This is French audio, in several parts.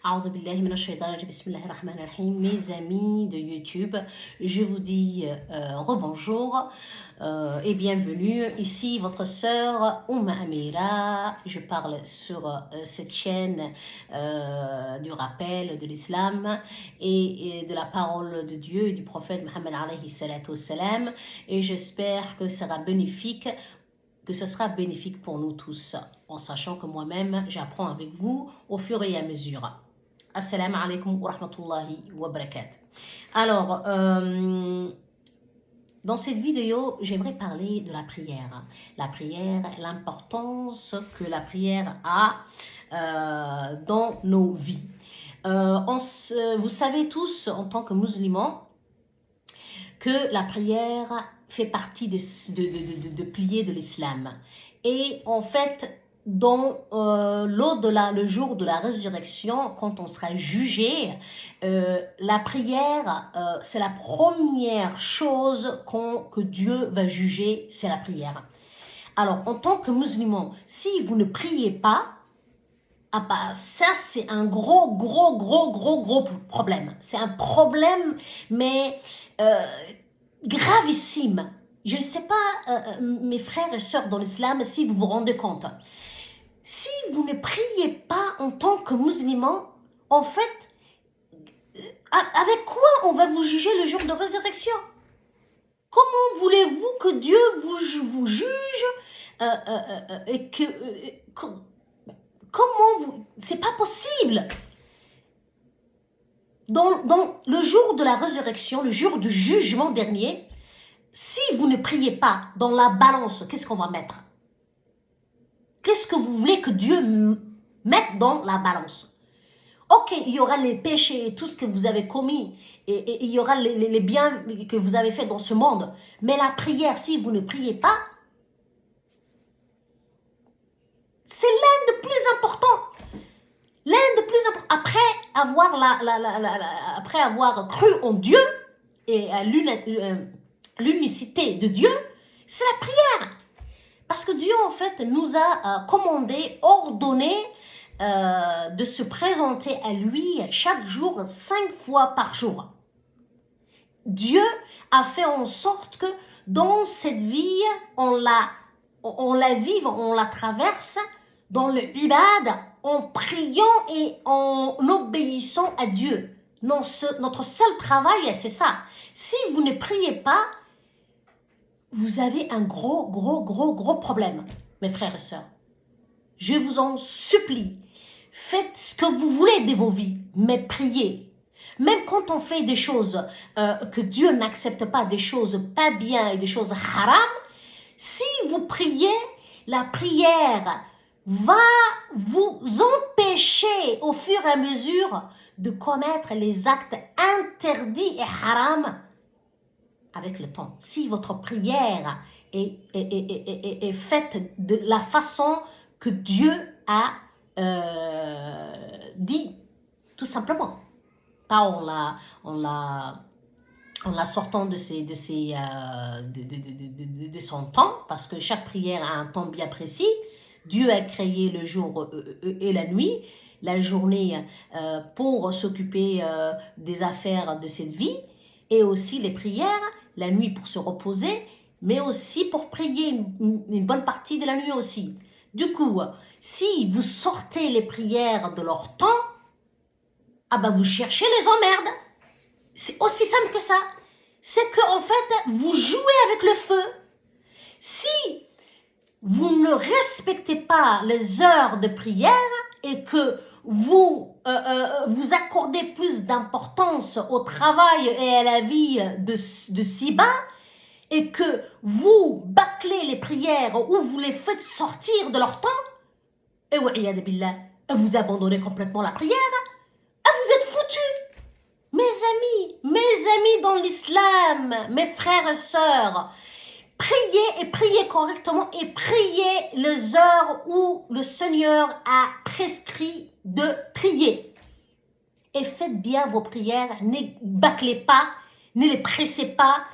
A'udhu billahi minash shaitanir rajim. Bismillahir rahmanir rahim. Mes amis de YouTube, je vous dis rebonjour et bienvenue. Ici votre sœur Amira. Je parle sur cette chaîne du rappel de l'islam et de la parole de Dieu et du prophète Mohammed alayhi salatu wassalam. Et j'espère que ce sera bénéfique pour nous tous, en sachant que moi-même, j'apprends avec vous au fur et à mesure. Assalamu alaikum wa rahmatullahi wa barakatuh. Alors, dans cette vidéo, j'aimerais parler de la prière. La prière, l'importance que la prière a dans nos vies. Vous savez tous, en tant que musulmans, que la prière fait partie de piliers de l'islam. Et en fait, dans l'au-delà, le jour de la résurrection, quand on sera jugé, la prière, c'est la première chose que Dieu va juger, c'est la prière. Alors, en tant que musulman, si vous ne priez pas, ah bah ça c'est un gros problème. C'est un problème, mais gravissime. Je ne sais pas, mes frères et sœurs dans l'islam, si vous vous rendez compte. Si vous ne priez pas en tant que musulman, en fait, avec quoi on va vous juger le jour de résurrection? Comment voulez-vous que Dieu vous juge et comment vous... C'est pas possible. Dans le jour de la résurrection, le jour du jugement dernier, si vous ne priez pas dans la balance, qu'est-ce qu'on va mettre? Qu'est-ce que vous voulez que Dieu mette dans la balance? Ok, il y aura les péchés et tout ce que vous avez commis, et il y aura les biens que vous avez fait dans ce monde. Mais la prière, si vous ne priez pas, c'est l'un des plus importants. L'un des plus importants. Après avoir cru en Dieu et à l'unicité de Dieu, c'est la prière. Parce que Dieu, en fait, nous a commandé, ordonné de se présenter à lui chaque jour, 5 fois par jour. Dieu a fait en sorte que dans cette vie, on la vive, on la traverse dans le ibad, en priant et en obéissant à Dieu. Notre seul travail, c'est ça. Si vous ne priez pas, vous avez un gros problème, mes frères et sœurs. Je vous en supplie, faites ce que vous voulez de vos vies, mais priez. Même quand on fait des choses que Dieu n'accepte pas, des choses pas bien et des choses haram, si vous priez, la prière va vous empêcher au fur et à mesure de commettre les actes interdits et haram avec le temps. Si votre prière est faite de la façon que Dieu a dit, tout simplement. Pas en la sortant de son temps, parce que chaque prière a un temps bien précis. Dieu a créé le jour et la nuit, la journée pour s'occuper des affaires de cette vie, et aussi les prières, la nuit pour se reposer, mais aussi pour prier une bonne partie de la nuit aussi. Du coup, si vous sortez les prières de leur temps, ah ben vous cherchez les emmerdes. C'est aussi simple que ça. C'est que en fait, vous jouez avec le feu. Si vous ne respectez pas les heures de prière et que vous accordez plus d'importance au travail et à la vie de ci-bas, et que vous bâclez les prières ou vous les faites sortir de leur temps, et vous abandonnez complètement la prière, vous êtes foutus. Mes amis dans l'islam, mes frères et sœurs, priez correctement et priez les heures où le Seigneur a prescrit de prier. Et faites bien vos prières, ne bâclez pas, ne les pressez pas.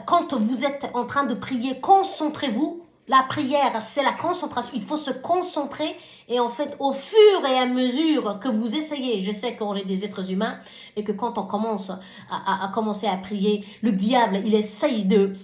Quand vous êtes en train de prier, concentrez-vous. La prière, c'est la concentration. Il faut se concentrer. Et en fait, au fur et à mesure que vous essayez, je sais qu'on est des êtres humains et que quand on commence à commencer à prier, le diable, il essaye de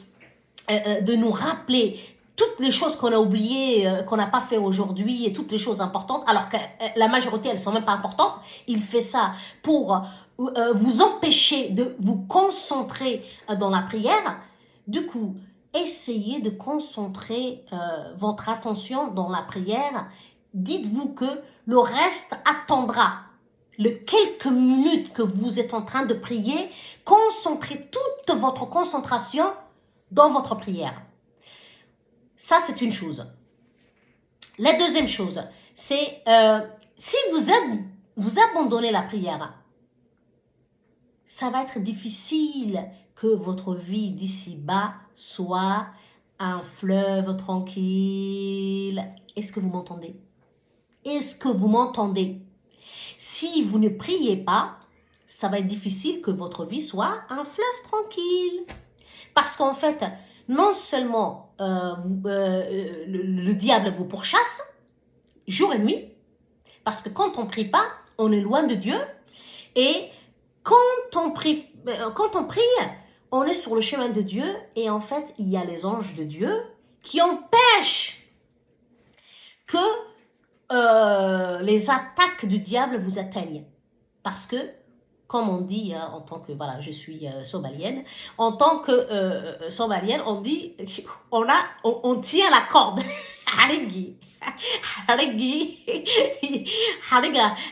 nous rappeler toutes les choses qu'on a oubliées, qu'on n'a pas fait aujourd'hui et toutes les choses importantes, alors que la majorité, elles sont même pas importantes. Il fait ça pour vous empêcher de vous concentrer dans la prière. Du coup, essayez de concentrer votre attention dans la prière. Dites-vous que le reste attendra. Les quelques minutes que vous êtes en train de prier, concentrez toute votre concentration dans votre prière. Ça, c'est une chose. La deuxième chose, c'est si vous abandonnez la prière, ça va être difficile que votre vie d'ici-bas soit un fleuve tranquille. Est-ce que vous m'entendez? Est-ce que vous m'entendez? Si vous ne priez pas, ça va être difficile que votre vie soit un fleuve tranquille. Parce qu'en fait, non seulement le diable vous pourchasse, jour et nuit, parce que quand on ne prie pas, on est loin de Dieu. Et quand on prie, on est sur le chemin de Dieu. Et en fait, il y a les anges de Dieu qui empêchent que les attaques du diable vous atteignent. Parce que, comme on dit, en tant que, voilà, je suis somalienne, en tant que somalienne, on dit, on tient la corde. Harigi. Harigi.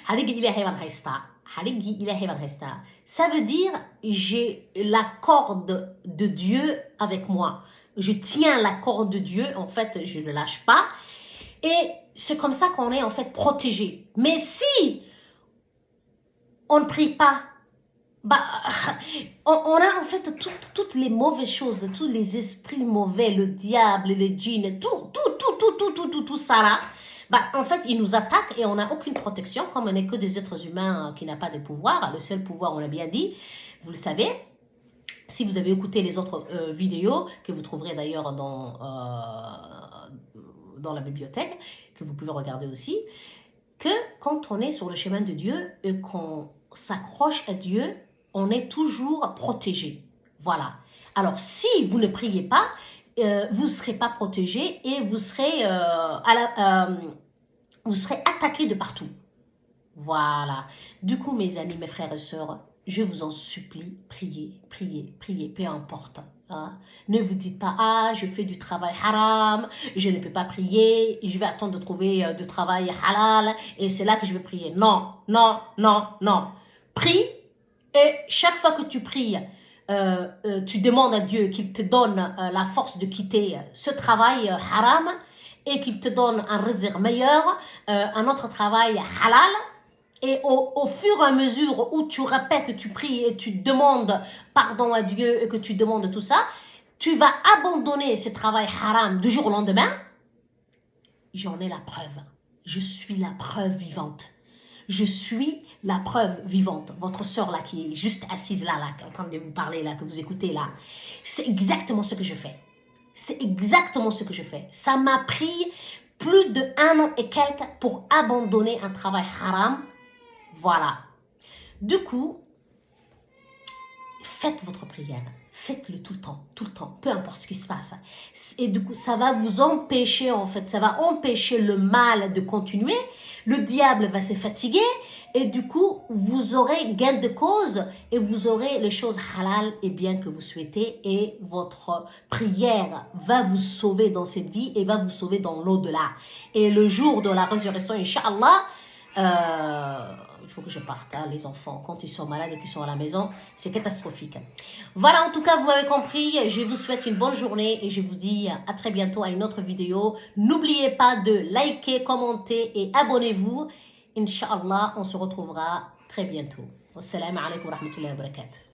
Harigi ilahay baan haystaa. Harigi ilahay baan haystaa. Ça veut dire, j'ai la corde de Dieu avec moi. Je tiens la corde de Dieu, en fait, je ne lâche pas. Et c'est comme ça qu'on est en fait protégé. Mais si on ne prie pas, bah, on a en fait toutes les mauvaises choses, tous les esprits mauvais, le diable, les djinns, tout ça là. Bah, en fait, ils nous attaquent et on n'a aucune protection, comme on n'est que des êtres humains qui n'ont pas de pouvoir. Le seul pouvoir, on l'a bien dit, vous le savez. Si vous avez écouté les autres vidéos, que vous trouverez d'ailleurs dans la bibliothèque, que vous pouvez regarder aussi, que quand on est sur le chemin de Dieu et qu'on s'accroche à Dieu, on est toujours protégé. Voilà. Alors, si vous ne priez pas, vous ne serez pas protégé et vous serez, vous serez attaqué de partout. Voilà. Du coup, mes amis, mes frères et sœurs, je vous en supplie, priez, priez, priez, peu importe. Hein. Ne vous dites pas, ah, je fais du travail haram, je ne peux pas prier, je vais attendre de trouver du travail halal et c'est là que je vais prier. Non, non, non, non. Prie et chaque fois que tu pries, tu demandes à Dieu qu'il te donne la force de quitter ce travail haram et qu'il te donne un réserve meilleur, un autre travail halal. Et au fur et à mesure où tu répètes, tu pries et tu demandes pardon à Dieu et que tu demandes tout ça, tu vas abandonner ce travail haram du jour au lendemain. J'en ai la preuve. Je suis la preuve vivante. Je suis la preuve vivante. Votre sœur là qui est juste assise là, en train de vous parler là, que vous écoutez là, c'est exactement ce que je fais. C'est exactement ce que je fais. Ça m'a pris plus d'1 an et quelques pour abandonner un travail haram. Voilà. Du coup, faites votre prière. Faites-le tout le temps, peu importe ce qui se passe. Et du coup, ça va vous empêcher, en fait, ça va empêcher le mal de continuer. Le diable va se fatiguer et du coup, vous aurez gain de cause et vous aurez les choses halal et bien que vous souhaitez et votre prière va vous sauver dans cette vie et va vous sauver dans l'au-delà. Et le jour de la résurrection, Inch'Allah, il faut que je parte, hein, les enfants, quand ils sont malades et qu'ils sont à la maison, c'est catastrophique. Voilà, en tout cas, vous avez compris, je vous souhaite une bonne journée et je vous dis à très bientôt à une autre vidéo. N'oubliez pas de liker, commenter et abonnez-vous. Inch'Allah, on se retrouvera très bientôt. Wassalamu alaikum wa rahmatullahi wa barakatuh.